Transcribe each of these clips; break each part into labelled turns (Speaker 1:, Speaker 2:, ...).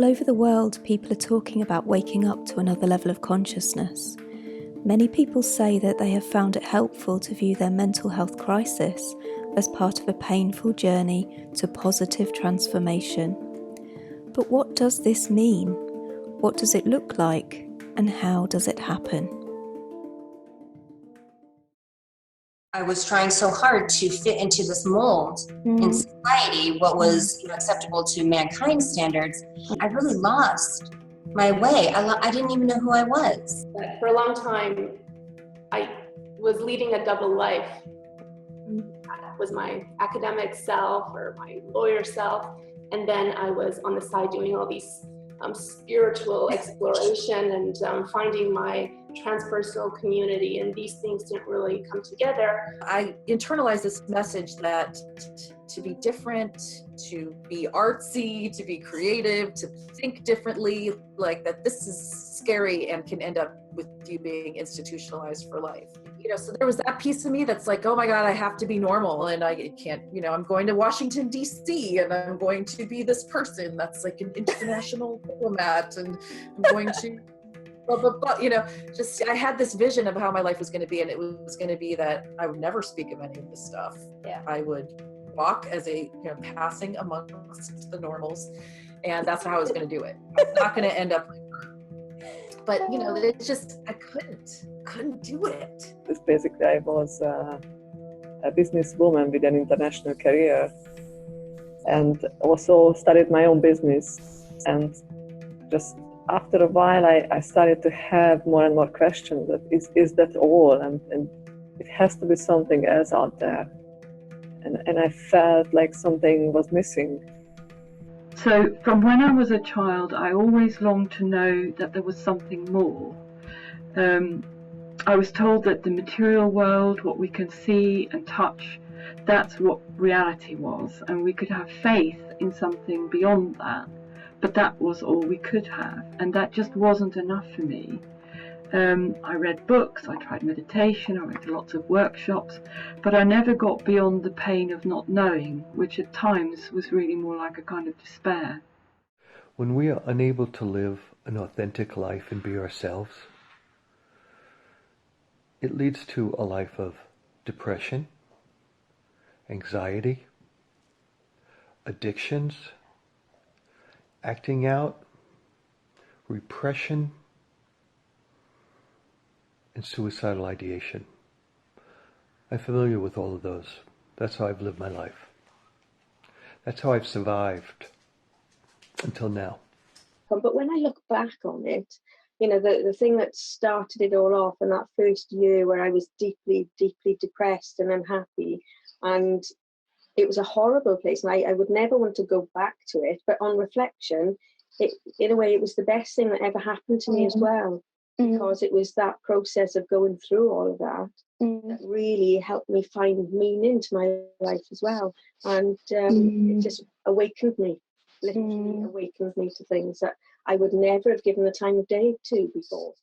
Speaker 1: over the world, people are talking about waking up to another level of consciousness. Many people say that they have found it helpful to view their mental health crisis as part of a painful journey to positive transformation. But what does this mean? What does it look like? And how does it happen?
Speaker 2: I was trying so hard to fit into this mold in society, what was acceptable to mankind's standards. I really lost my way. I didn't even know who I was.
Speaker 3: But for a long time, I was leading a double life. I was my academic self or my lawyer self, and then I was on the side doing all these spiritual exploration and finding my transpersonal community, and these things didn't really come together.
Speaker 4: I internalized this message that to be different, to be artsy, to be creative, to think differently, like that this is scary and can end up with you being institutionalized for life. So there was that piece of me that's like, oh my God, I have to be normal and I can't, I'm going to Washington, DC, and I'm going to be this person that's like an international diplomat, and I'm going to I had this vision of how my life was going to be, and it was going to be that I would never speak of any of this stuff.
Speaker 3: Yeah.
Speaker 4: I would walk as a passing amongst the normals, and that's how I was going to do it. I was not going to end up like her. But it's just I couldn't do it.
Speaker 5: Basically, I was a businesswoman with an international career, and also started my own business, and just after a while, I started to have more and more questions that is that all? And it has to be something else out there. And I felt like something was missing.
Speaker 6: So from when I was a child, I always longed to know that there was something more. I was told that the material world, what we can see and touch, that's what reality was. And we could have faith in something beyond that. But that was all we could have, and that just wasn't enough for me. I read books, I tried meditation, I went to lots of workshops, but I never got beyond the pain of not knowing, which at times was really more like a kind of despair.
Speaker 7: When we are unable to live an authentic life and be ourselves, it leads to a life of depression, anxiety, addictions, acting out, repression, and suicidal ideation. I'm familiar with all of those. That's how I've lived my life. That's how I've survived until now.
Speaker 3: But when I look back on it, the thing that started it all off, in that first year where I was deeply, deeply depressed and unhappy, and it was a horrible place, and I would never want to go back to it. But on reflection, in a way, it was the best thing that ever happened to me as well, because it was that process of going through all of that that really helped me find meaning to my life as well. And it just awakened me, literally awakened me to things that I would never have given the time of day to before.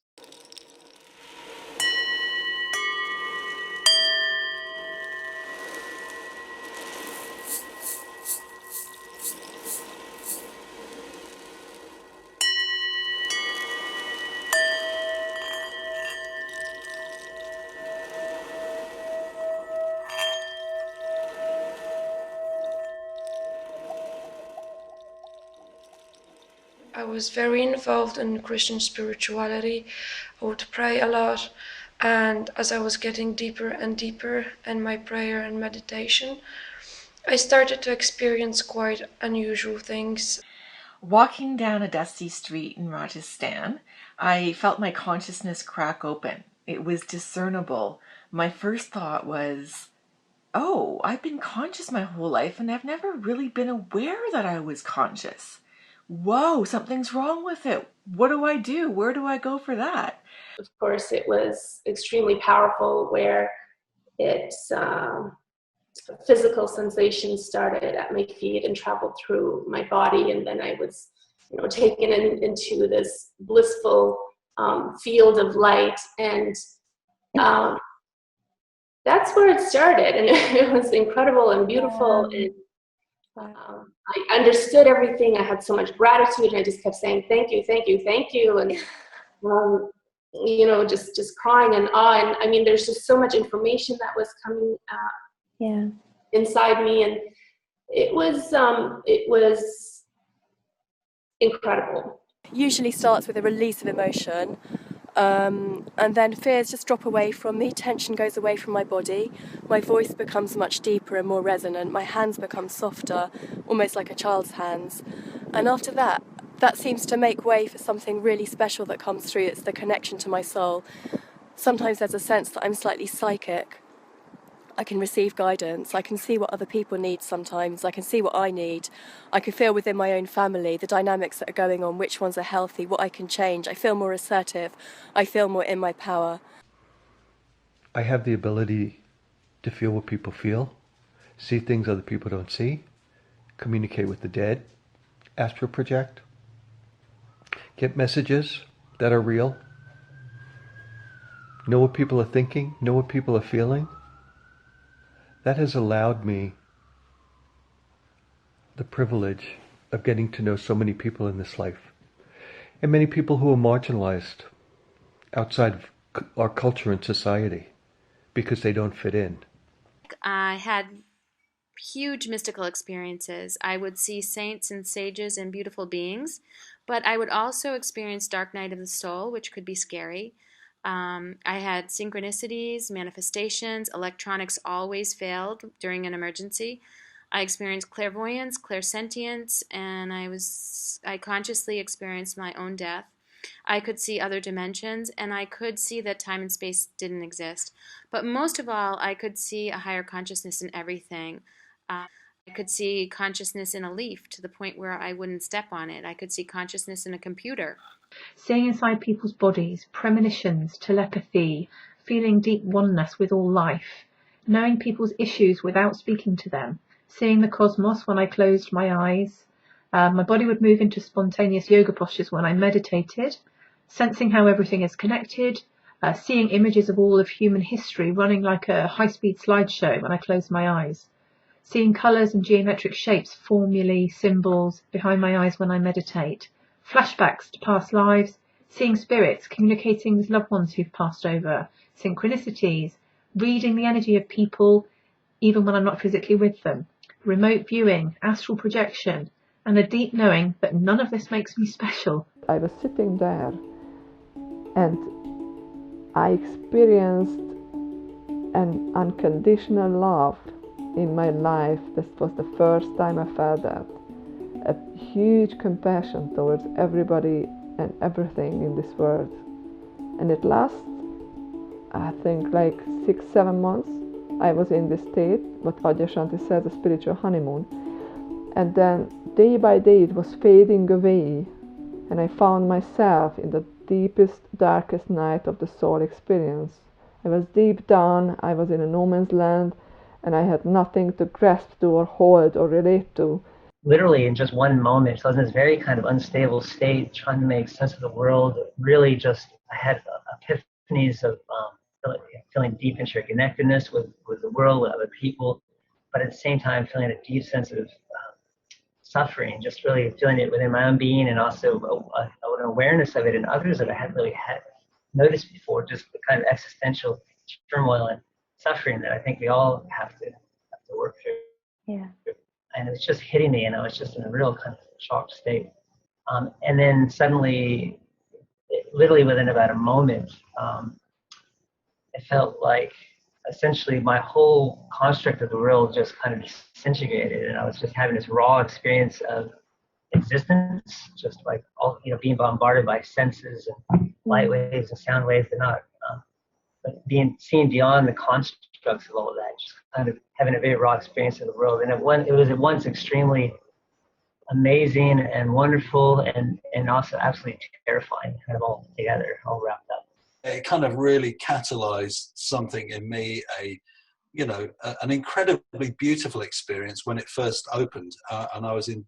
Speaker 8: I was very involved in Christian spirituality. I would pray a lot, and as I was getting deeper and deeper in my prayer and meditation, I started to experience quite unusual things.
Speaker 9: Walking down a dusty street in Rajasthan, I felt my consciousness crack open. It was discernible. My first thought was, oh, I've been conscious my whole life and I've never really been aware that I was conscious. Whoa, something's wrong with it. What do I do? Where do I go for that?
Speaker 3: Of course, it was extremely powerful, where it's physical sensations started at my feet and traveled through my body, and then I was taken into this blissful field of light, and that's where it started, and it was incredible and beautiful. And
Speaker 10: I understood everything. I had so much gratitude, and I just kept saying, thank you, thank you, thank you. And, you know, just crying and and I mean, there's just so much information that was coming inside me. And it was incredible.
Speaker 11: Usually starts with a release of emotion, and then fears just drop away from me, tension goes away from my body, my voice becomes much deeper and more resonant, my hands become softer, almost like a child's hands, and after that seems to make way for something really special that comes through. It's the connection to my soul. Sometimes there's a sense that I'm slightly psychic. I can receive guidance, I can see what other people need sometimes, I can see what I need, I can feel within my own family the dynamics that are going on, which ones are healthy, what I can change, I feel more assertive, I feel more in my power.
Speaker 7: I have the ability to feel what people feel, see things other people don't see, communicate with the dead, astral project, get messages that are real, know what people are thinking, know what people are feeling. That has allowed me the privilege of getting to know so many people in this life, and many people who are marginalized outside of our culture and society because they don't fit in.
Speaker 12: I had huge mystical experiences. I would see saints and sages and beautiful beings, but I would also experience dark night of the soul, which could be scary. I had synchronicities, manifestations. Electronics always failed during an emergency. I experienced clairvoyance, clairsentience, and I consciously experienced my own death. I could see other dimensions, and I could see that time and space didn't exist. But most of all, I could see a higher consciousness in everything. I could see consciousness in a leaf to the point where I wouldn't step on it. I could see consciousness in a computer.
Speaker 13: Seeing inside people's bodies, premonitions, telepathy, feeling deep oneness with all life, knowing people's issues without speaking to them, seeing the cosmos when I closed my eyes. My body would move into spontaneous yoga postures when I meditated, sensing how everything is connected, seeing images of all of human history running like a high-speed slideshow when I closed my eyes, seeing colours and geometric shapes, formulae, symbols behind my eyes when I meditate, flashbacks to past lives, seeing spirits, communicating with loved ones who've passed over, synchronicities, reading the energy of people even when I'm not physically with them, remote viewing, astral projection, and a deep knowing that none of this makes me special.
Speaker 5: I was sitting there and I experienced an unconditional love in my life. This was the first time I felt that. A huge compassion towards everybody and everything in this world. And it lasts, I think, like 6-7 months. I was in this state, what Adyashanti says, a spiritual honeymoon. And then day by day it was fading away, and I found myself in the deepest, darkest night of the soul experience. I was deep down, I was in a no man's land, and I had nothing to grasp to or hold or relate to.
Speaker 14: Literally in just one moment, so I was in this very kind of unstable state, trying to make sense of the world. Really just, I had epiphanies of feeling deep interconnectedness with the world, with other people, but at the same time feeling a deep sense of suffering, just really feeling it within my own being, and also an awareness of it in others that I hadn't really had noticed before, just the kind of existential turmoil and suffering that I think we all have to work through.
Speaker 1: Yeah.
Speaker 14: And it was just hitting me, and I was just in a real kind of shocked state. And then suddenly, literally within about a moment, it felt like essentially my whole construct of the world just kind of disintegrated, and I was just having this raw experience of existence, just like all, being bombarded by senses and light waves and sound waves, and not, but seeing beyond the constructs of all of that, just kind of having a very raw experience of the world. And it was at once extremely amazing and wonderful, and also absolutely terrifying, kind of all together, all wrapped up.
Speaker 15: It kind of really catalyzed something in me, an incredibly beautiful experience when it first opened, and I was in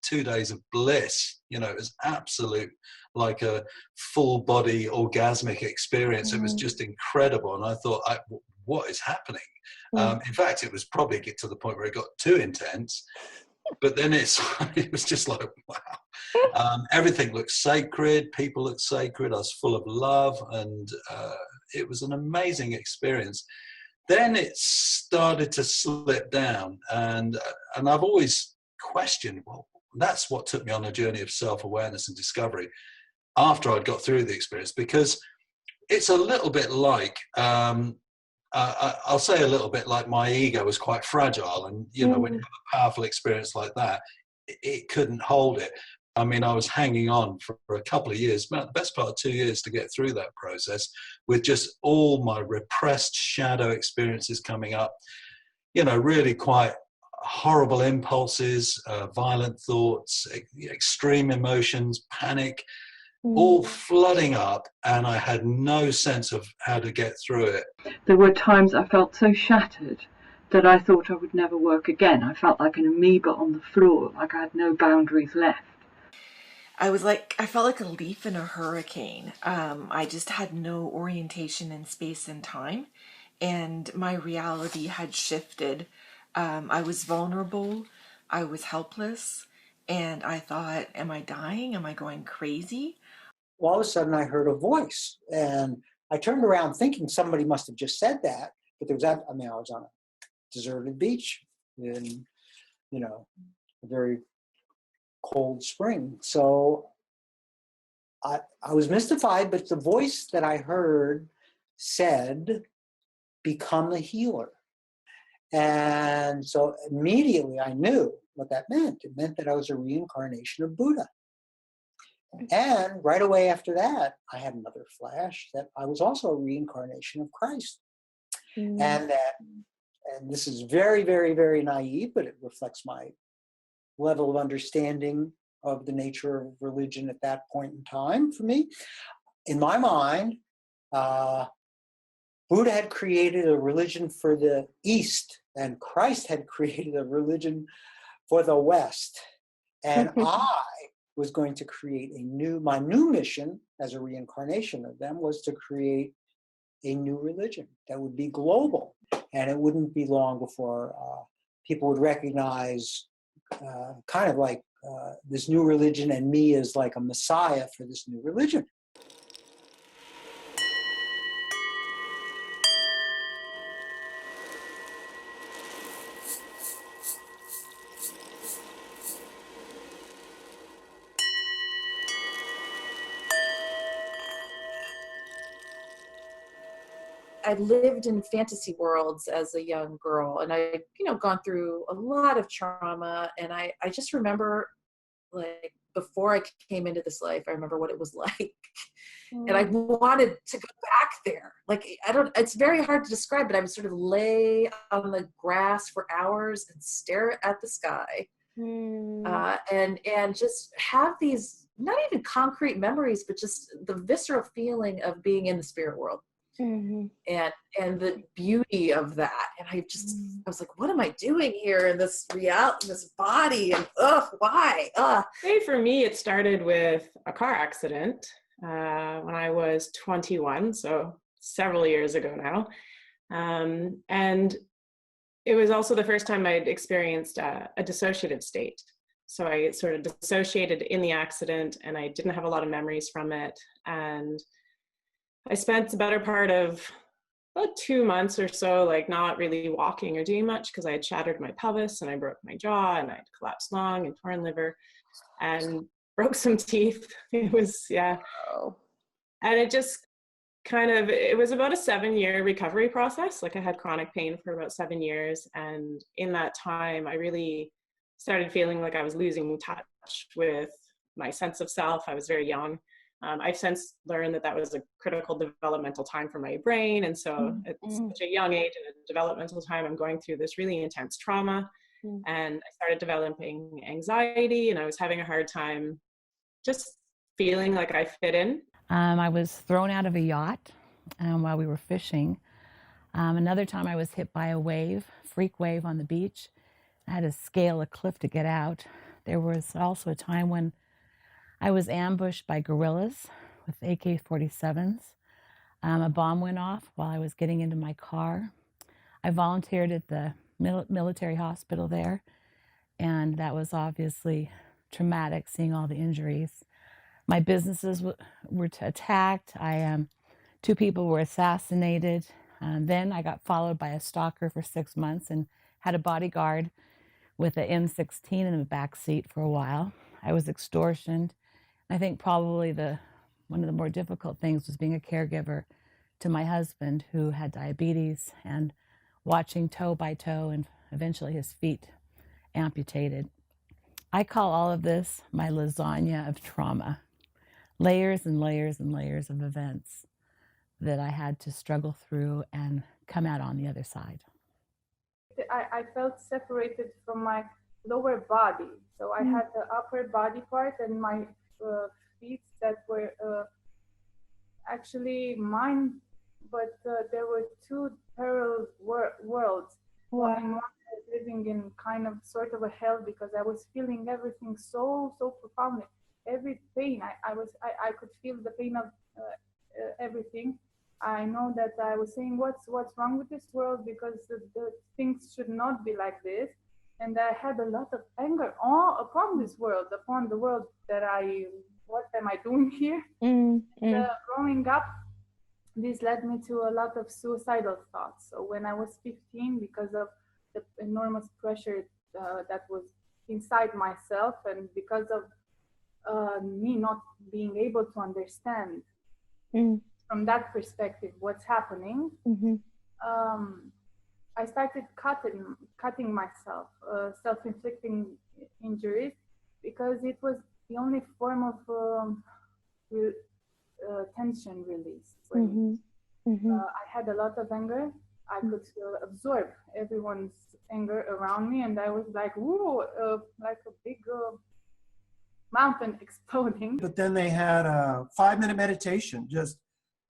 Speaker 15: 2 days of bliss. It was absolute, like a full body orgasmic experience. It was just incredible, and I thought, what is happening? In fact, it was probably get to the point where it got too intense, But then it was just like, wow. Everything looked sacred. People looked sacred. I was full of love, and it was an amazing experience. Then it started to slip down, and I've always questioned, well, that's what took me on a journey of self-awareness and discovery after I'd got through the experience, because it's a little bit like, I'll say a little bit like my ego was quite fragile, and when you have a powerful experience like that, it couldn't hold it. I mean, I was hanging on for a couple of years, about the best part of 2 years, to get through that process, with just all my repressed shadow experiences coming up, really quite horrible impulses, violent thoughts, extreme emotions, panic, all flooding up, and I had no sense of how to get through it.
Speaker 6: There were times I felt so shattered that I thought I would never work again. I felt like an amoeba on the floor, like I had no boundaries left.
Speaker 9: I felt like a leaf in a hurricane. I just had no orientation in space and time, and my reality had shifted. I was vulnerable, I was helpless, and I thought, am I dying? Am I going crazy?
Speaker 16: All of a sudden I heard a voice, and I turned around thinking somebody must have just said that, but I was on a deserted beach in, a very cold spring. So I was mystified, but the voice that I heard said, become a healer. And so immediately I knew what that meant. It meant that I was a reincarnation of Buddha. And right away after that, I had another flash that I was also a reincarnation of Christ. And this is very, very, very naive, but it reflects my level of understanding of the nature of religion at that point in time for me. In my mind, Buddha had created a religion for the East, and Christ had created a religion for the West. And I was going to create my new mission as a reincarnation of them was to create a new religion that would be global. And it wouldn't be long before people would recognize kind of like this new religion and me as like a messiah for this new religion.
Speaker 4: I lived in fantasy worlds as a young girl, and I, gone through a lot of trauma. And I just remember, like, before I came into this life, I remember what it was like. And I wanted to go back there. Like, it's very hard to describe, but I would sort of lay on the grass for hours and stare at the sky. And just have these, not even concrete memories, but just the visceral feeling of being in the spirit world. And the beauty of that. And I was like, what am I doing here in this this body? And why?
Speaker 17: For me, it started with a car accident when I was 21, so several years ago now. And it was also the first time I'd experienced a dissociative state. So I sort of dissociated in the accident, and I didn't have a lot of memories from it. And I spent the better part of about 2 months or so, like, not really walking or doing much because I had shattered my pelvis and I broke my jaw and I had collapsed lung and torn liver and broke some teeth. It was, And it just it was about a 7-year recovery process. Like, I had chronic pain for about 7 years. And in that time, I really started feeling like I was losing touch with my sense of self. I was very young. I've since learned that was a critical developmental time for my brain. And so at such a young age and a developmental time, I'm going through this really intense trauma. And I started developing anxiety, and I was having a hard time just feeling like I fit in.
Speaker 18: I was thrown out of a yacht while we were fishing. Another time I was hit by a freak wave on the beach. I had to scale a cliff to get out. There was also a time when I was ambushed by guerrillas with AK-47s. A bomb went off while I was getting into my car. I volunteered at the military hospital there, and that was obviously traumatic, seeing all the injuries. My businesses were attacked. 2 people were assassinated. Then I got followed by a stalker for 6 months and had a bodyguard with an M16 in the back seat for a while. I was extortioned. I think probably one of the more difficult things was being a caregiver to my husband, who had diabetes, and watching toe by toe and eventually his feet amputated. I call all of this my lasagna of trauma. Layers and layers and layers of events that I had to struggle through and come out on the other side.
Speaker 19: I felt separated from my lower body. So I had the upper body part and my feet that were actually mine, but there were 2 parallel worlds.
Speaker 13: Wow.
Speaker 19: And one was living in kind of sort of a hell, because I was feeling everything so profoundly. Every pain, I could feel the pain of everything. I know that I was saying, what's wrong with this world, because the things should not be like this. And I had a lot of anger upon this world, upon the world that what am I doing here? Growing up, this led me to a lot of suicidal thoughts. So when I was 15, because of the enormous pressure that was inside myself, and because of me not being able to understand from that perspective what's happening, I started cutting myself, self-inflicting injuries, because it was the only form of tension release for me. I had a lot of anger. I could absorb everyone's anger around me, and I was like, whoa, like a big mountain exploding.
Speaker 20: But then they had a 5-minute meditation, just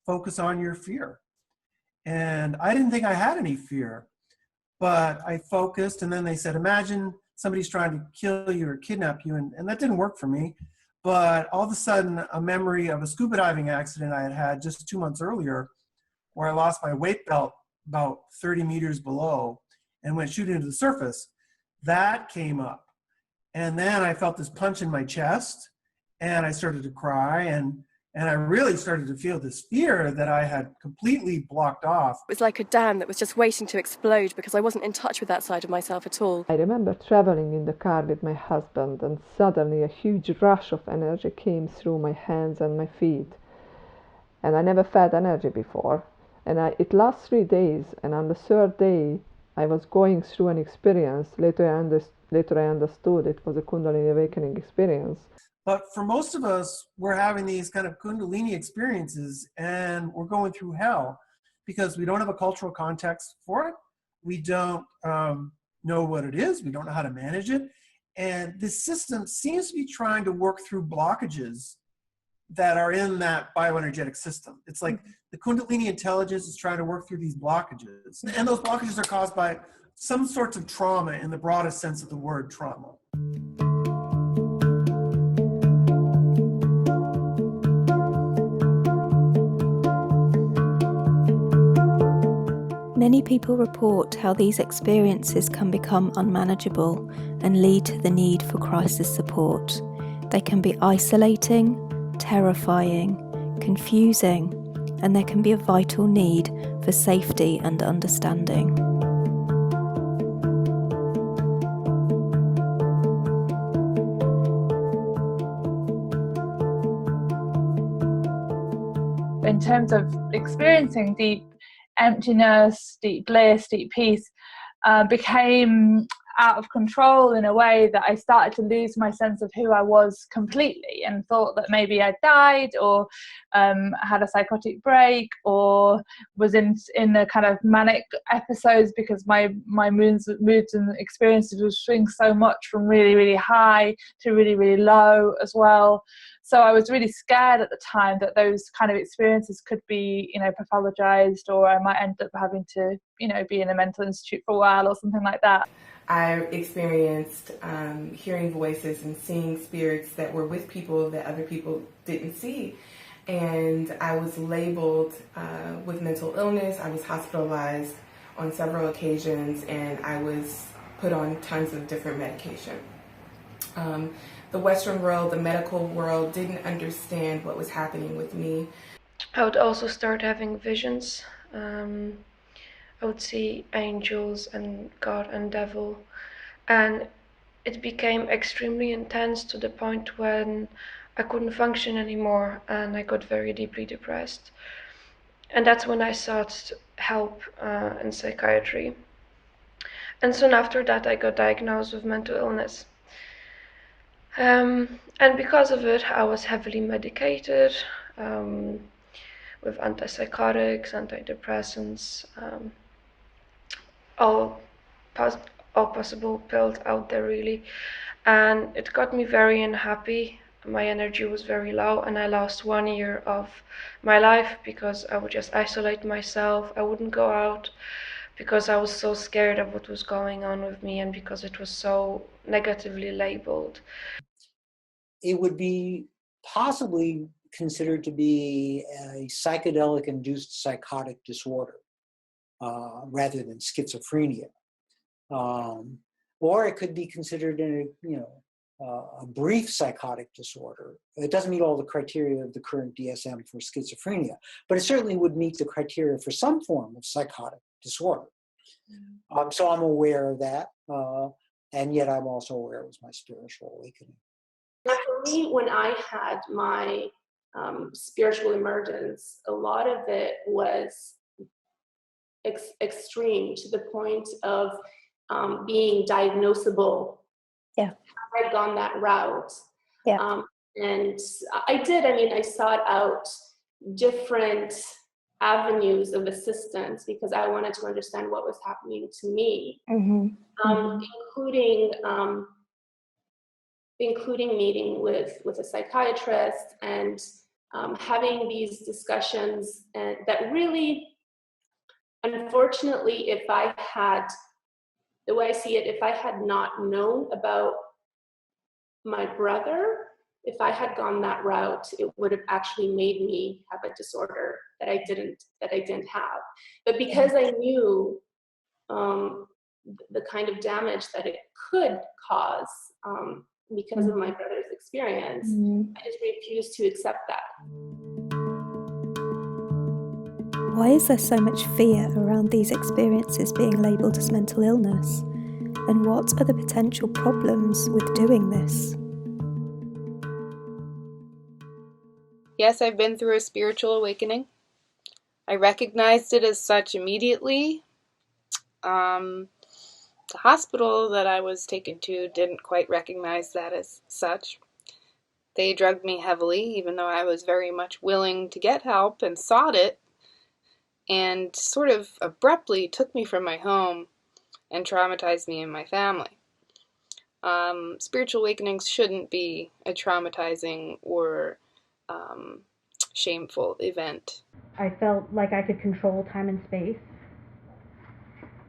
Speaker 20: focus on your fear. And I didn't think I had any fear, but I focused, and then they said, imagine somebody's trying to kill you or kidnap you, and that didn't work for me. But all of a sudden, a memory of a scuba diving accident I had had just 2 months earlier, where I lost my weight belt about 30 meters below and went shooting into the surface, that came up. And then I felt this punch in my chest, and I started to cry, and I really started to feel this fear that I had completely blocked off.
Speaker 11: It was like a dam that was just waiting to explode, because I wasn't in touch with that side of myself at all.
Speaker 5: I remember traveling in the car with my husband, and suddenly a huge rush of energy came through my hands and my feet. And I never felt energy before. And it lasted 3 days, and on the 3rd day, I was going through an experience. Later I understood it was a Kundalini awakening experience.
Speaker 20: But for most of us, we're having these kind of Kundalini experiences, and we're going through hell because we don't have a cultural context for it. We don't know what it is. We don't know how to manage it. And this system seems to be trying to work through blockages that are in that bioenergetic system. It's like the Kundalini intelligence is trying to work through these blockages. And those blockages are caused by some sorts of trauma in the broadest sense of the word trauma.
Speaker 1: Many people report how these experiences can become unmanageable and lead to the need for crisis support. They can be isolating, terrifying, confusing, and there can be a vital need for safety and understanding.
Speaker 21: In terms of experiencing deep emptiness, deep bliss, deep peace, became out of control in a way that I started to lose my sense of who I was completely, and thought that maybe I died, or had a psychotic break, or was in a kind of manic episodes, because my moods and experiences would swing so much from really, really high to really, really low as well. So I was really scared at the time that those kind of experiences could be, pathologized, or I might end up having to, be in a mental institute for a while or something like that.
Speaker 22: I experienced hearing voices and seeing spirits that were with people that other people didn't see. And I was labeled with mental illness. I was hospitalized on several occasions, and I was put on tons of different medication. The Western world, the medical world, didn't understand what was happening with me.
Speaker 2: I would also start having visions. I would see angels and God and devil, and it became extremely intense to the point when I couldn't function anymore and I got very deeply depressed. And that's when I sought help in psychiatry. And soon after that I got diagnosed with mental illness. And because of it I was heavily medicated with antipsychotics, antidepressants, all possible pills out there really, and it got me very unhappy. My energy was very low and I lost 1 year of my life because I would just isolate myself. I wouldn't go out because I was so scared of what was going on with me and because it was so negatively labeled.
Speaker 16: It would be possibly considered to be a psychedelic-induced psychotic disorder rather than schizophrenia. Or it could be considered a brief psychotic disorder. It doesn't meet all the criteria of the current DSM for schizophrenia, but it certainly would meet the criteria for some form of psychotic disorder. So I'm aware of that, and yet I'm also aware it was my spiritual awakening.
Speaker 10: Now for me, when I had my spiritual emergence, a lot of it was extreme to the point of being diagnosable.
Speaker 1: Yeah.
Speaker 10: I had gone that route.
Speaker 1: Yeah.
Speaker 10: And I sought out different avenues of assistance because I wanted to understand what was happening to me, including meeting with a psychiatrist and having these discussions. And that really, unfortunately, the way I see it, if I had not known about my brother, if I had gone that route, it would have actually made me have a disorder that I didn't have. But because I knew the kind of damage that it could cause because of my brother's experience, I just refused to accept that.
Speaker 1: Why is there so much fear around these experiences being labelled as mental illness? And what are the potential problems with doing this?
Speaker 8: Yes, I've been through a spiritual awakening. I recognized it as such immediately. The hospital that I was taken to didn't quite recognize that as such. They drugged me heavily, even though I was very much willing to get help and sought it, and sort of abruptly took me from my home and traumatized me and my family. Spiritual awakenings shouldn't be a traumatizing or shameful event.
Speaker 23: I felt like I could control time and space,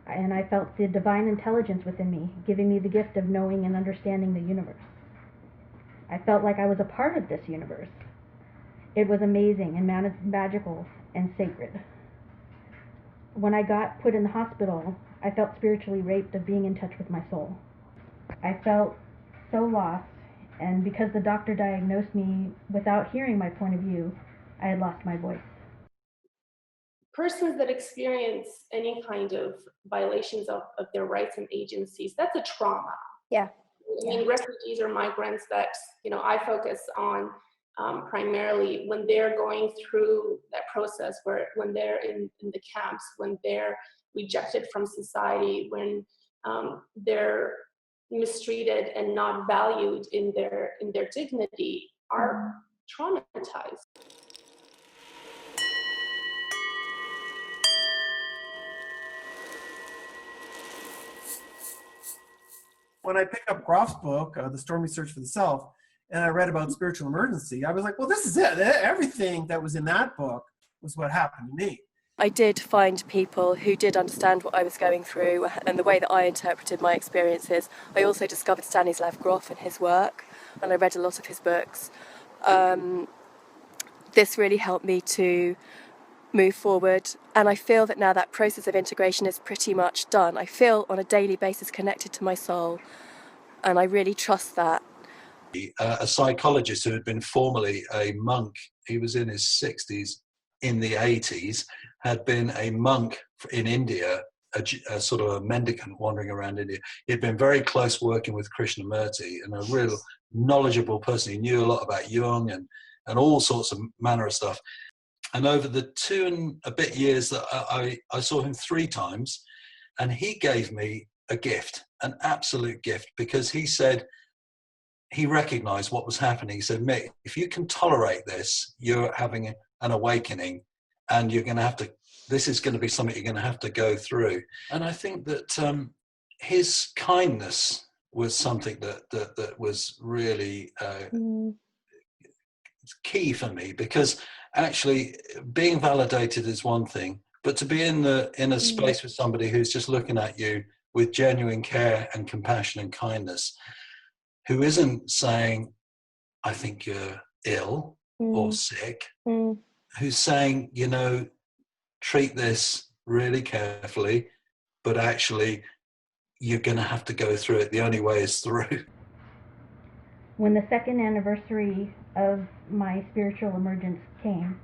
Speaker 23: and I felt the divine intelligence within me, giving me the gift of knowing and understanding the universe. I felt like I was a part of this universe. It was amazing and magical and sacred. When I got put in the hospital, I felt spiritually raped of being in touch with my soul. I felt so lost, and because the doctor diagnosed me without hearing my point of view, I had lost my voice.
Speaker 10: Persons that experience any kind of violations of their rights and agencies, that's a trauma.
Speaker 1: Yeah.
Speaker 10: I mean, refugees or migrants that, I focus on primarily when they're going through that process, when they're in the camps, when they're rejected from society, when they're mistreated and not valued in their dignity, are traumatized.
Speaker 20: When I picked up Groff's book, The Stormy Search for the Self, and I read about spiritual emergency, I was like, well, this is it. Everything that was in that book was what happened to me.
Speaker 11: I did find people who did understand what I was going through and the way that I interpreted my experiences. I also discovered Stanislav Grof and his work, and I read a lot of his books. This really helped me to move forward. And I feel that now that process of integration is pretty much done. I feel on a daily basis connected to my soul, and I really trust that.
Speaker 15: A psychologist who had been formerly a monk, he was in his 60s, in the 80s, had been a monk in India, a sort of a mendicant wandering around India. He'd been very close working with Krishnamurti, and a real knowledgeable person. He knew a lot about Jung and all sorts of manner of stuff. And over the 2 and a bit years that I saw him 3 times, and he gave me a gift, an absolute gift, because he said, he recognized what was happening. He said, Mick, if you can tolerate this, you're having an awakening, and you're going to have to, this is going to be something you're going to have to go through. And I think that his kindness was something that was really key for me, because actually being validated is one thing, but to be in a space with somebody who's just looking at you with genuine care and compassion and kindness, who isn't saying, I think you're ill or sick, who's saying, you know, treat this really carefully, but actually you're going to have to go through it. The only way is through.
Speaker 23: When the second anniversary of my spiritual emergence came,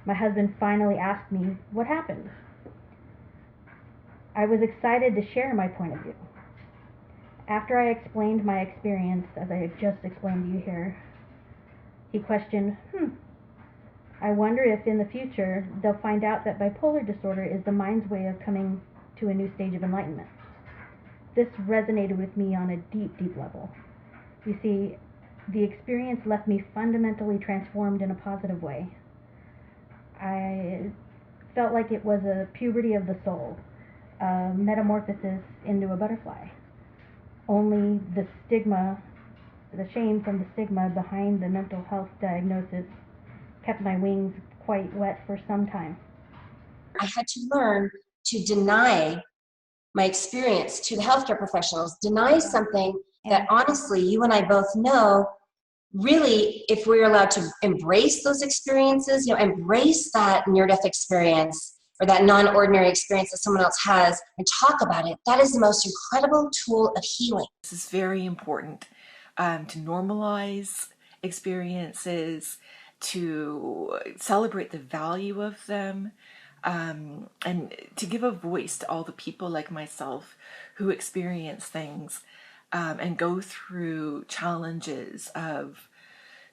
Speaker 23: my husband finally asked me what happened. I was excited to share my point of view. After I explained my experience, as I have just explained to you here, he questioned, I wonder if in the future they'll find out that bipolar disorder is the mind's way of coming to a new stage of enlightenment. This resonated with me on a deep, deep level. You see, the experience left me fundamentally transformed in a positive way. I felt like it was a puberty of the soul, a metamorphosis into a butterfly. Only the stigma, the shame from the stigma behind the mental health diagnosis kept my wings quite wet for some time.
Speaker 3: I had to learn to deny my experience to the healthcare professionals, deny something that honestly you and I both know, really, if we're allowed to embrace those experiences, you know, embrace that near-death experience or that non-ordinary experience that someone else has and talk about it, that is the most incredible tool of healing.
Speaker 9: This is very important, to normalize experiences, to celebrate the value of them, and to give a voice to all the people like myself who experience things and go through challenges of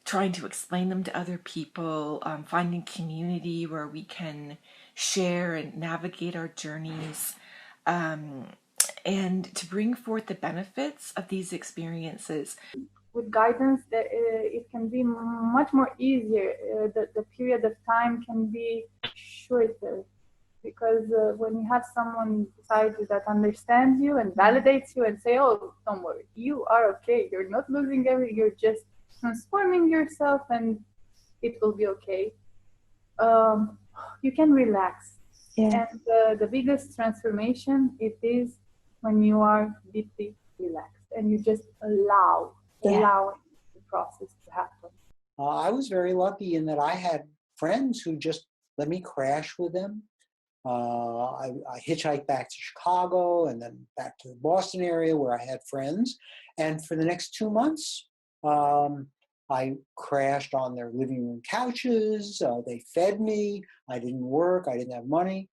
Speaker 9: trying to explain them to other people, finding community where we can share and navigate our journeys, and to bring forth the benefits of these experiences.
Speaker 19: With guidance, it can be much more easier. The period of time can be shorter, because when you have someone beside you that understands you and validates you and say, oh, don't worry, you are okay, you're not losing everything, you're just transforming yourself and it will be okay. You can relax.
Speaker 11: Yeah.
Speaker 19: And the biggest transformation, it is when you are deeply relaxed and you just allow the process to happen.
Speaker 16: I was very lucky in that I had friends who just let me crash with them. I hitchhiked back to Chicago and then back to the Boston area where I had friends. And for the next 2 months, I crashed on their living room couches. They fed me. I didn't work. I didn't have money.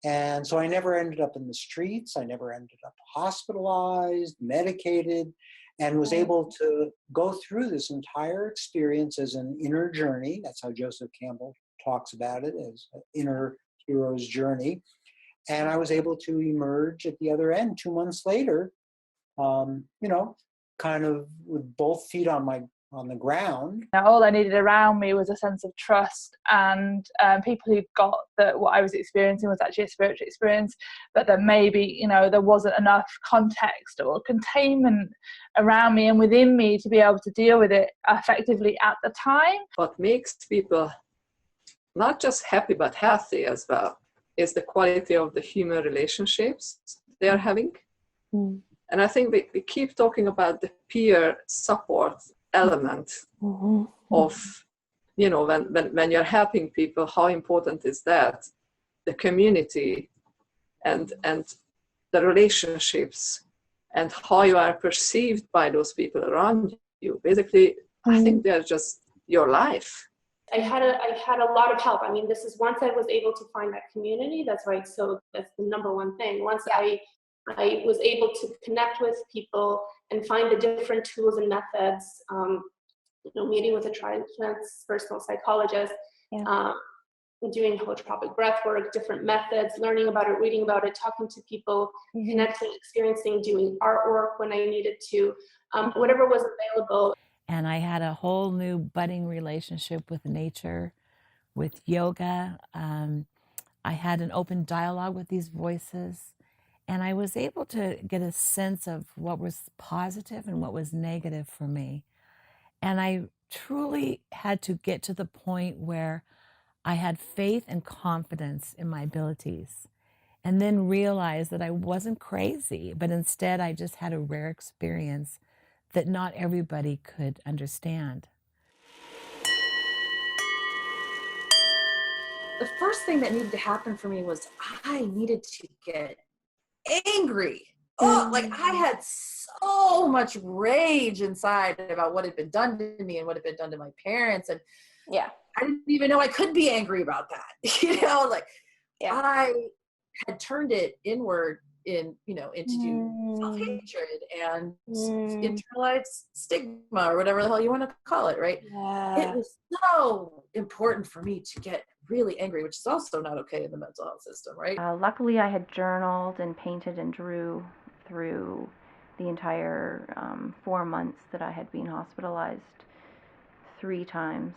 Speaker 16: And so I never ended up in the streets. I never ended up hospitalized, medicated, and was able to go through this entire experience as an inner journey. That's how Joseph Campbell talks about it, as an inner hero's journey. And I was able to emerge at the other end 2 months later, kind of with both feet on the ground.
Speaker 21: Now, all I needed around me was a sense of trust, and people who got that what I was experiencing was actually a spiritual experience, but that maybe, there wasn't enough context or containment around me and within me to be able to deal with it effectively at the time.
Speaker 5: What makes people not just happy but healthy as well is the quality of the human relationships they are having. And I think we keep talking about the peer support element of you know, when you're helping people, how important is that? The community and the relationships and how you are perceived by those people around you. Basically, I think they're just your life.
Speaker 10: I had a lot of help. I mean, this is once I was able to find that community, that's right. So that's the number one thing. Once I was able to connect with people and find the different tools and methods, you know, meeting with a transpersonal psychologist, doing holotropic breath work, different methods, learning about it, reading about it, talking to people, connecting, experiencing, doing artwork when I needed to, whatever was available.
Speaker 18: And I had a whole new budding relationship with nature, with yoga. I had an open dialogue with these voices. And I was able to get a sense of what was positive and what was negative for me. And I truly had to get to the point where I had faith and confidence in my abilities, and then realize that I wasn't crazy, but instead I just had a rare experience that not everybody could understand.
Speaker 4: The first thing that needed to happen for me was I needed to get angry. Oh, like I had so much rage inside about what had been done to me and what had been done to my parents. And I didn't even know I could be angry about that. You know, like I had turned it inward into self-hatred and internalized stigma or whatever the hell you want to call it, right? It was so important for me to get really angry, which is also not okay in the mental health system, right?
Speaker 23: Luckily, I had journaled and painted and drew through the entire 4 months that I had been hospitalized 3 times.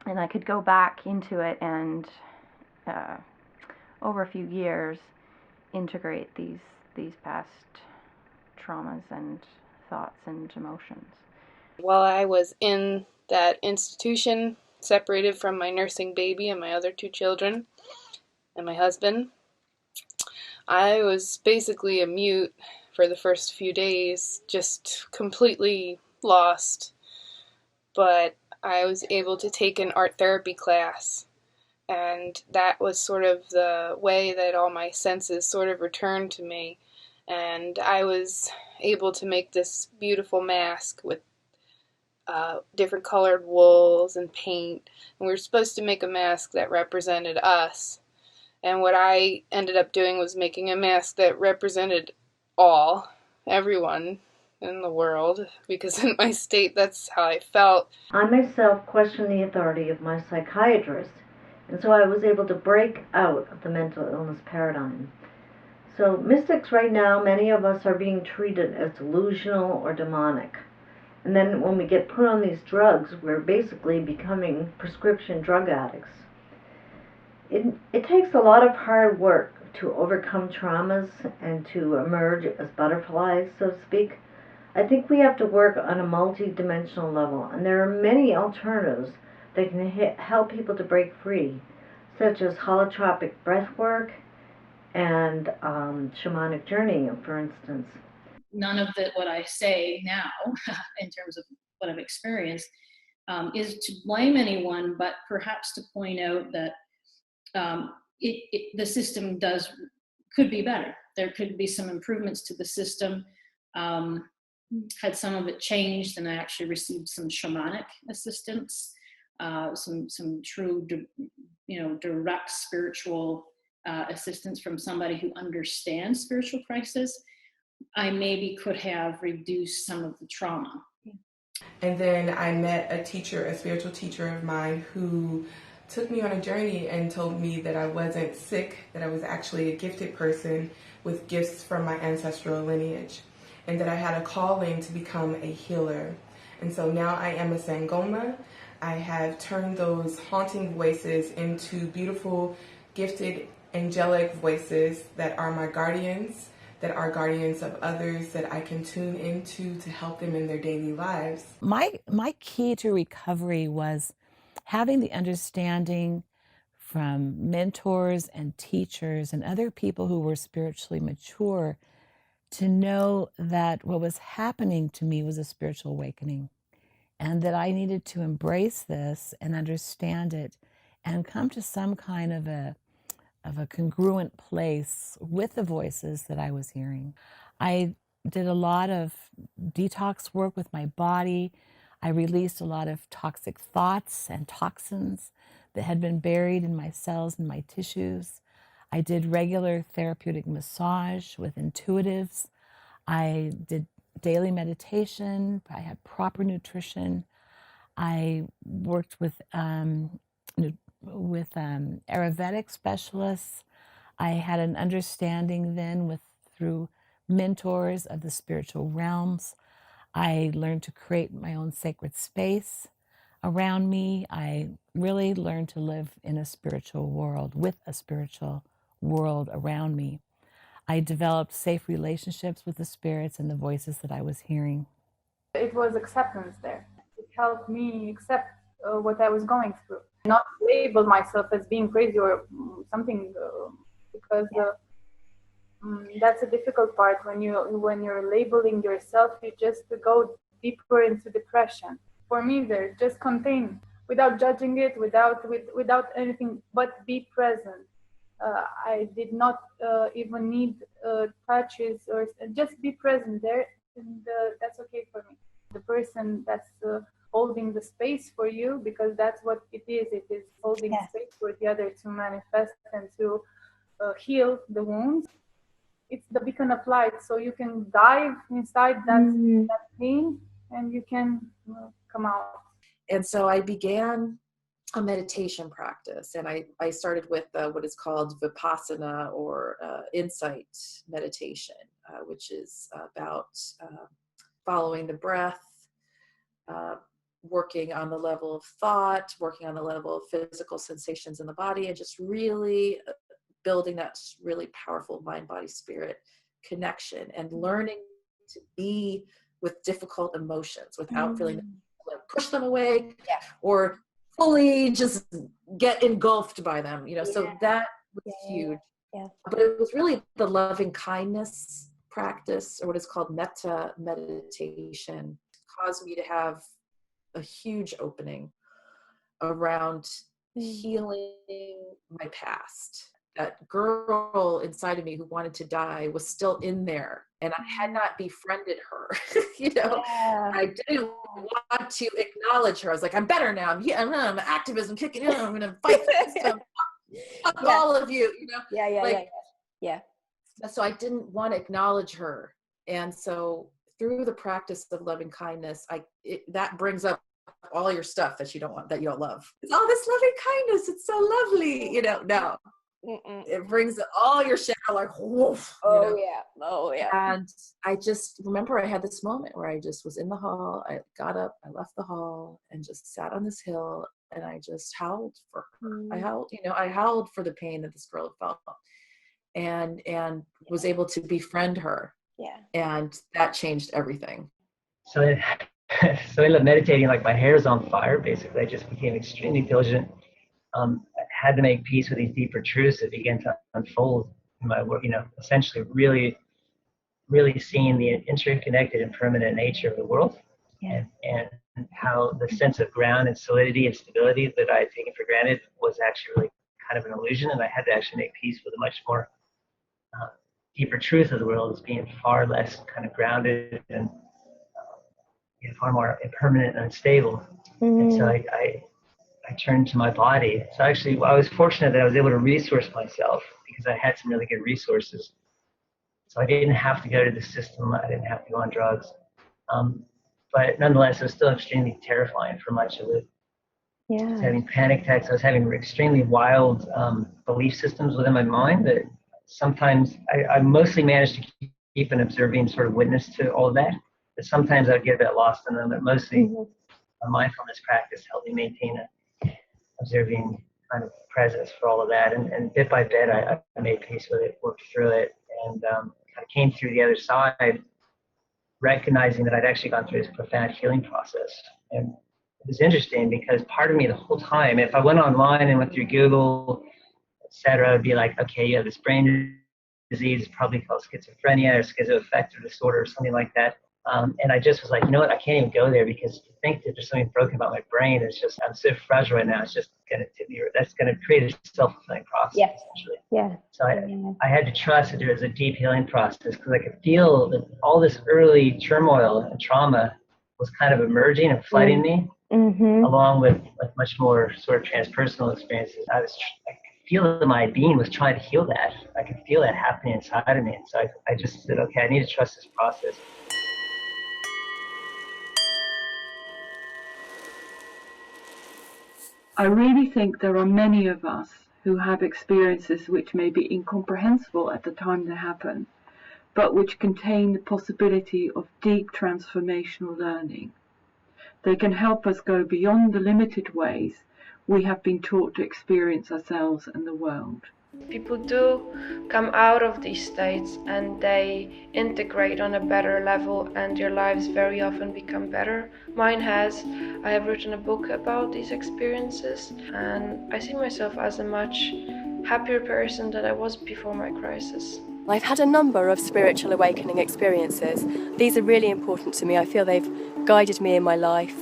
Speaker 23: And I could go back into it and, over a few years, integrate these past traumas and thoughts and emotions.
Speaker 8: While I was in that institution, separated from my nursing baby and my other 2 children and my husband, I was basically a mute for the first few days, just completely lost. But I was able to take an art therapy class, and that was sort of the way that all my senses sort of returned to me. And I was able to make this beautiful mask with different colored wools and paint. And we were supposed to make a mask that represented us. And what I ended up doing was making a mask that represented everyone in the world, because in my state, that's how I felt.
Speaker 7: I myself questioned the authority of my psychiatrist, and so I was able to break out of the mental illness paradigm. So mystics right now, many of us are being treated as delusional or demonic. And then when we get put on these drugs, we're basically becoming prescription drug addicts. It takes a lot of hard work to overcome traumas and to emerge as butterflies, so to speak. I think we have to work on a multi-dimensional level, and there are many alternatives that can help people to break free, such as holotropic breath work and shamanic journeying, for instance.
Speaker 12: None of what I say now, in terms of what I've experienced, is to blame anyone, but perhaps to point out that the system could be better. There could be some improvements to the system. Had some of it changed, and I actually received some shamanic assistance, some true, direct spiritual assistance from somebody who understands spiritual crisis. I maybe could have reduced some of the trauma.
Speaker 22: And then I met a spiritual teacher of mine, who took me on a journey and told me that I wasn't sick, that I was actually a gifted person with gifts from my ancestral lineage, and that I had a calling to become a healer. And so now I am a Sangoma. I have turned those haunting voices into beautiful, gifted, angelic voices that are my guardians, that are guardians of others that I can tune into to help them in their daily lives.
Speaker 18: My key to recovery was having the understanding from mentors and teachers and other people who were spiritually mature to know that what was happening to me was a spiritual awakening. and that I needed to embrace this and understand it and come to some kind of a congruent place with the voices that I was hearing. I did a lot of detox work with my body. I released a lot of toxic thoughts and toxins that had been buried in my cells and my tissues. I did regular therapeutic massage with intuitives. I did daily meditation. I had proper nutrition. I worked with Ayurvedic specialists. I had an understanding then through mentors of the spiritual realms. I learned to create my own sacred space around me. I really learned to live in a spiritual world, with a spiritual world around me. I developed safe relationships with the spirits and the voices that I was hearing.
Speaker 19: It was acceptance there. It helped me accept what I was going through. Not label myself as being crazy or something, because that's a difficult part. When you're labeling yourself, you just go deeper into depression. For me, there, just contain without judging it, without anything, but be present. I did not even need touches, or just be present there, and that's okay for me. The person that's holding the space for you, because that's what it is. It is holding space for the other to manifest and to heal the wounds. It's the beacon of light, so you can dive inside that pain and you can come out.
Speaker 4: And so I began a meditation practice, and I started with what is called Vipassana, or insight meditation, which is about following the breath, working on the level of thought, working on the level of physical sensations in the body, and just really building that really powerful mind, body, spirit connection, and learning to be with difficult emotions without feeling like push them away or fully just get engulfed by them, so that was huge. But it was really the loving kindness practice, or what is called metta meditation, caused me to have a huge opening around healing my past. That girl inside of me who wanted to die was still in there, and I had not befriended her. I didn't want to acknowledge her. I was like, I'm better now. I'm activism kicking in. I'm going to fight for this stuff. Fuck all of you. So I didn't want to acknowledge her, and so through the practice of loving kindness, that brings up all your stuff that you don't want, that you don't love. It's all this loving kindness. It's so lovely. No. It brings all your shit like woof. And I just remember I had this moment where I just was in the hall. I got up, I left the hall, and just sat on this hill, and I just howled for her. I howled for the pain that this girl felt, and was able to befriend her. And that changed everything.
Speaker 6: So I ended up meditating like my hair's on fire. Basically, I just became extremely diligent. I had to make peace with these deeper truths that began to unfold in my work, essentially really, really seeing the interconnected and permanent nature of the world, and how the sense of ground and solidity and stability that I had taken for granted was actually really kind of an illusion, and I had to actually make peace with a much more deeper truth of the world as being far less kind of grounded and far more impermanent and unstable. And so I turned to my body. So actually, I was fortunate that I was able to resource myself because I had some really good resources. So I didn't have to go to the system. I didn't have to go on drugs. But nonetheless, it was still extremely terrifying for much of it. I was having panic attacks. I was having extremely wild belief systems within my mind that sometimes I mostly managed to keep an observing sort of witness to all of that. But sometimes I'd get a bit lost in them. But mostly a mindfulness practice helped me maintain a observing kind of presence for all of that, and bit by bit I made peace with it, worked through it, and kind of came through the other side recognizing that I'd actually gone through this profound healing process. And it was interesting because part of me the whole time, if I went online and went through Google, etc., I'd be like, okay, you have this brain disease, it's probably called schizophrenia or schizoaffective disorder or something like that. And I just was like, you know what, I can't even go there, because to think that there's something broken about my brain is just, I'm so fragile right now. It's just that's gonna create a self-fulfilling process, essentially.
Speaker 1: Yeah.
Speaker 6: So I had to trust that there was a deep healing process, because I could feel that all this early turmoil and trauma was kind of emerging and flooding me, along with much more sort of transpersonal experiences. I could feel that my being was trying to heal that. I could feel that happening inside of me. And so I just said, okay, I need to trust this process.
Speaker 13: I really think there are many of us who have experiences which may be incomprehensible at the time they happen, but which contain the possibility of deep transformational learning. They can help us go beyond the limited ways we have been taught to experience ourselves and the world.
Speaker 2: People do come out of these states and they integrate on a better level, and their lives very often become better. Mine has. I have written a book about these experiences, and I see myself as a much happier person than I was before my crisis.
Speaker 11: I've had a number of spiritual awakening experiences. These are really important to me. I feel they've guided me in my life.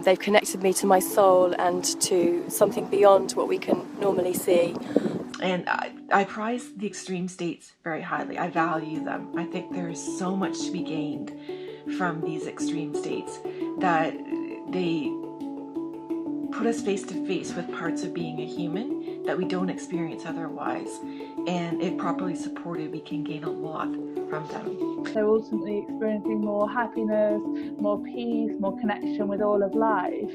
Speaker 11: They've connected me to my soul and to something beyond what we can normally see.
Speaker 9: And I prize the extreme states very highly. I value them. I think there is so much to be gained from these extreme states, that they put us face to face with parts of being a human that we don't experience otherwise. And if properly supported, we can gain a lot from them.
Speaker 21: They're ultimately experiencing more happiness, more peace, more connection with all of life.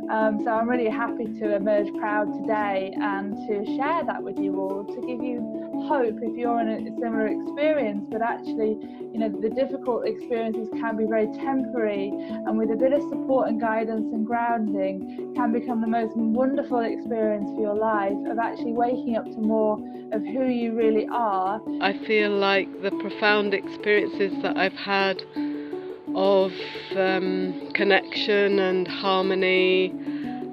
Speaker 21: So I'm really happy to emerge proud today and to share that with you all, to give you hope if you're in a similar experience. But actually, you know, the difficult experiences can be very temporary, and with a bit of support and guidance and grounding can become the most wonderful experience for your life, of actually waking up to more of who you really are.
Speaker 14: I feel like the profound experiences that I've had of connection and harmony,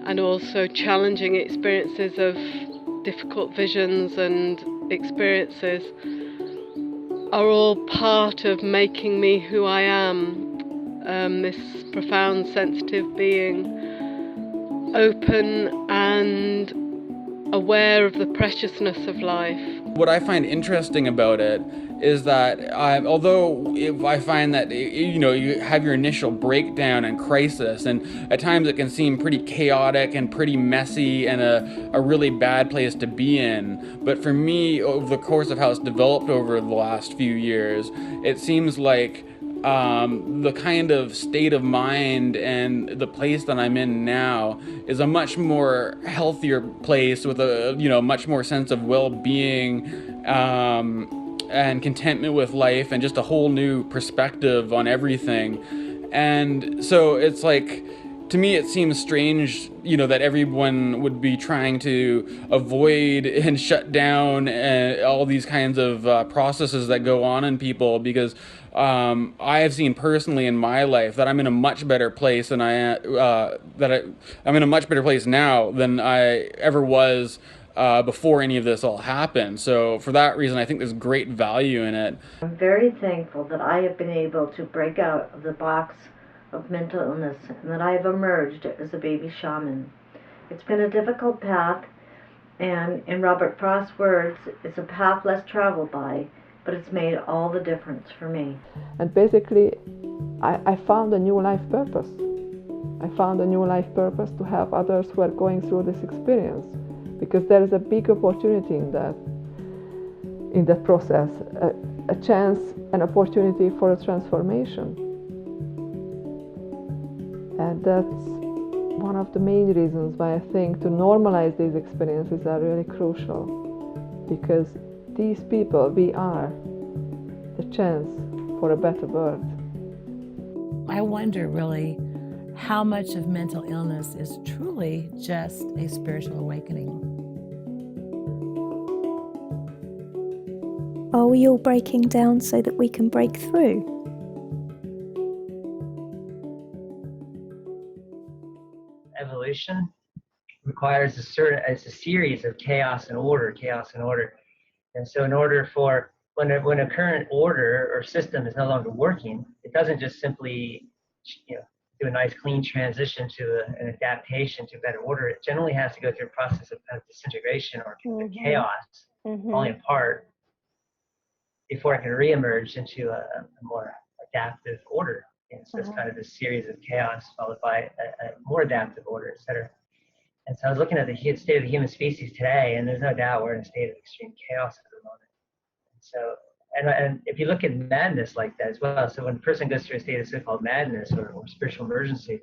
Speaker 14: and also challenging experiences of difficult visions and experiences, are all part of making me who I am, this profound sensitive being, open and aware of the preciousness of life.
Speaker 17: What I find interesting about it is that although if I find that, you know, you have your initial breakdown and crisis, and at times it can seem pretty chaotic and pretty messy and a really bad place to be in, but for me, over the course of how it's developed over the last few years, it seems like the kind of state of mind and the place that I'm in now is a much more healthier place with a, you know, much more sense of well-being and contentment with life, and just a whole new perspective on everything. And so it's like, to me it seems strange, you know, that everyone would be trying to avoid and shut down all these kinds of processes that go on in people, because I have seen personally in my life that I'm in a much better place than I'm in a much better place now than I ever was before any of this all happened. So for that reason, I think there's great value in it.
Speaker 7: I'm very thankful that I have been able to break out of the box of mental illness, and that I have emerged as a baby shaman. It's been a difficult path, and in Robert Frost's words, it's a path less traveled by, but it's made all the difference for me.
Speaker 5: And basically, I found a new life purpose. I found a new life purpose to help others who are going through this experience, because there is a big opportunity in that process, a chance, an opportunity for a transformation. And that's one of the main reasons why I think to normalize these experiences are really crucial, because these people, we are the chance for a better world.
Speaker 18: I wonder really how much of mental illness is truly just a spiritual awakening.
Speaker 1: Are we all breaking down so that we can break through?
Speaker 6: Evolution requires a series of chaos and order. And so in order for when a current order or system is no longer working, it doesn't just simply, do a nice clean transition to an adaptation to better order. It generally has to go through a process of kind of disintegration or chaos, falling apart, before it can reemerge into a more adaptive order. And so it's kind of this series of chaos followed by a more adaptive order, et cetera. And so I was looking at the state of the human species today, and there's no doubt we're in a state of extreme chaos at the moment. So, and if you look at madness like that as well, so when a person goes through a state of so-called madness or spiritual emergency,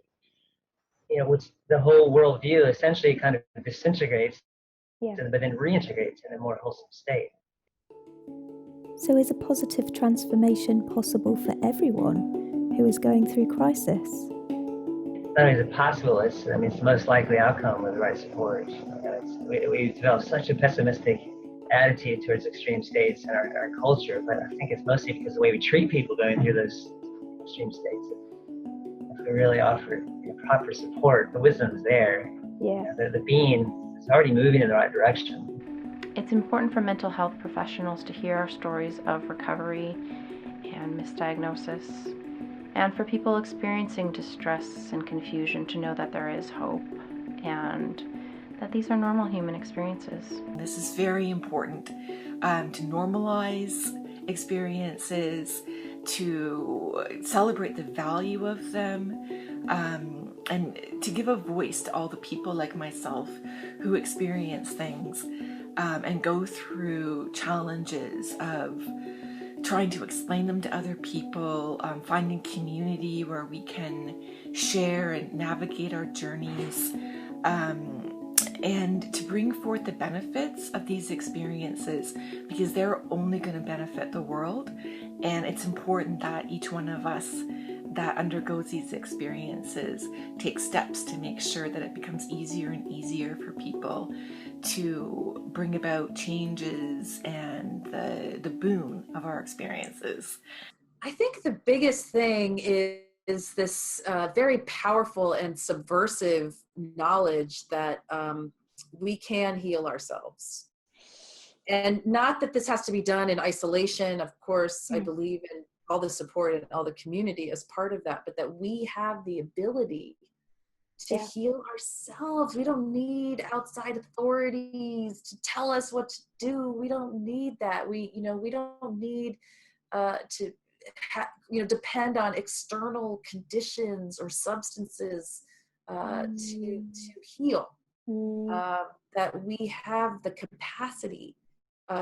Speaker 6: what's the whole worldview essentially kind of disintegrates, but then reintegrates in a more wholesome state.
Speaker 1: So is a positive transformation possible for everyone who is going through crisis?
Speaker 6: Not only is it possible, it's the most likely outcome with the right support. We developed such a pessimistic attitude towards extreme states in our culture, but I think it's mostly because of the way we treat people going through those extreme states. If we really offer proper support, the wisdom's there. The being is already moving in the right direction.
Speaker 3: It's important for mental health professionals to hear our stories of recovery and misdiagnosis, and for people experiencing distress and confusion to know that there is hope and that these are normal human experiences.
Speaker 9: This is very important to normalize experiences, to celebrate the value of them, and to give a voice to all the people like myself who experience things and go through challenges of trying to explain them to other people, finding community where we can share and navigate our journeys, and to bring forth the benefits of these experiences, because they're only going to benefit the world. And it's important that each one of us that undergoes these experiences take steps to make sure that it becomes easier and easier for people to bring about changes and the boon of our experiences.
Speaker 4: I think the biggest thing is this very powerful and subversive knowledge that we can heal ourselves. And not that this has to be done in isolation. Of course, I believe in all the support and all the community as part of that, but that we have the ability to heal ourselves. We don't need outside authorities to tell us what to do. We don't need that. We don't need to depend on external conditions or substances to heal. That we have the capacity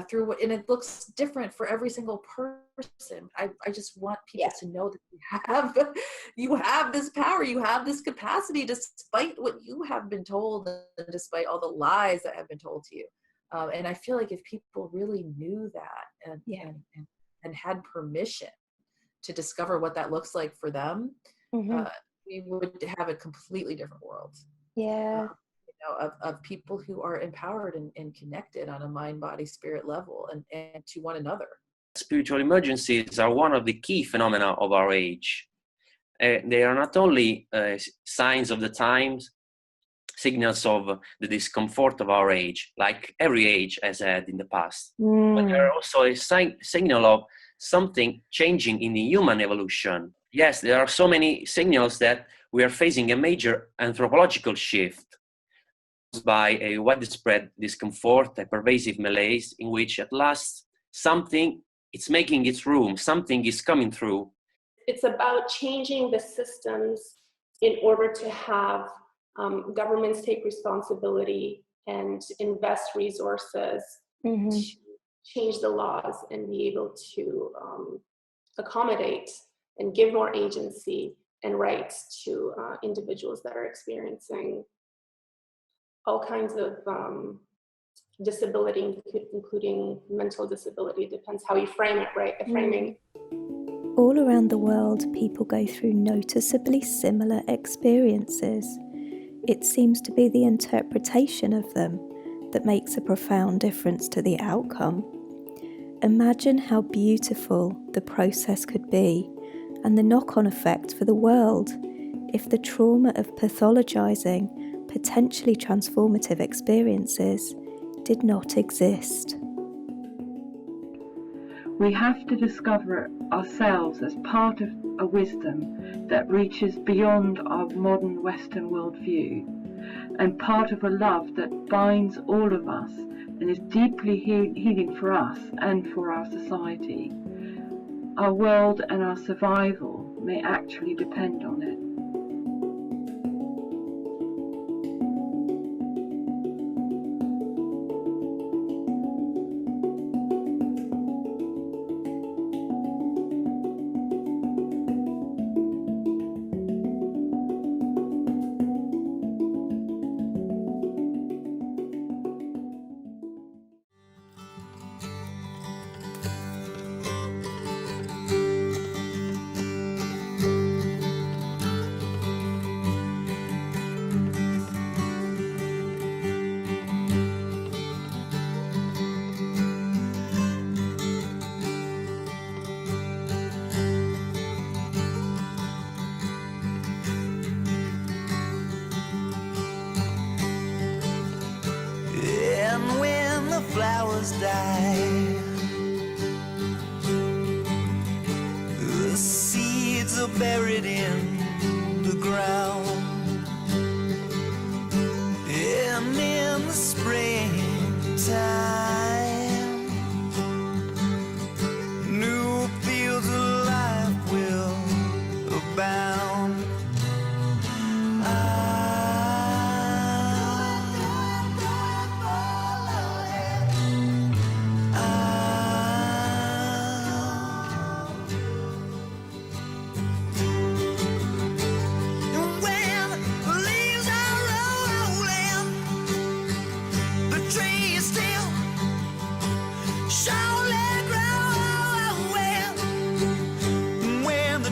Speaker 4: through and it looks different for every single person. I just want people to know that you have this power, you have this capacity, despite what you have been told and despite all the lies that have been told to you. And I feel like if people really knew that and had permission to discover what that looks like for them, we would have a completely different world. Of people who are empowered and connected on a mind, body, spirit level and to one another.
Speaker 15: Spiritual emergencies are one of the key phenomena of our age. They are not only signs of the times, signals of the discomfort of our age, like every age has had in the past, but they are also a signal of something changing in the human evolution. Yes, there are so many signals that we are facing a major anthropological shift by a widespread discomfort, a pervasive malaise in which at last something is making its room, something is coming through.
Speaker 10: It's about changing the systems in order to have governments take responsibility and invest resources to change the laws and be able to accommodate and give more agency and rights to individuals that are experiencing all kinds of disability, including mental disability. It depends how you frame it, right? The framing.
Speaker 1: All around the world, people go through noticeably similar experiences. It seems to be the interpretation of them that makes a profound difference to the outcome. Imagine how beautiful the process could be and the knock-on effect for the world if the trauma of pathologizing potentially transformative experiences did not exist.
Speaker 13: We have to discover ourselves as part of a wisdom that reaches beyond our modern Western worldview, and part of a love that binds all of us and is deeply healing for us and for our society. Our world and our survival may actually depend on it.
Speaker 16: And when the flowers die, the seeds are buried in the ground. And in the springtime, new fields of life will abound. When the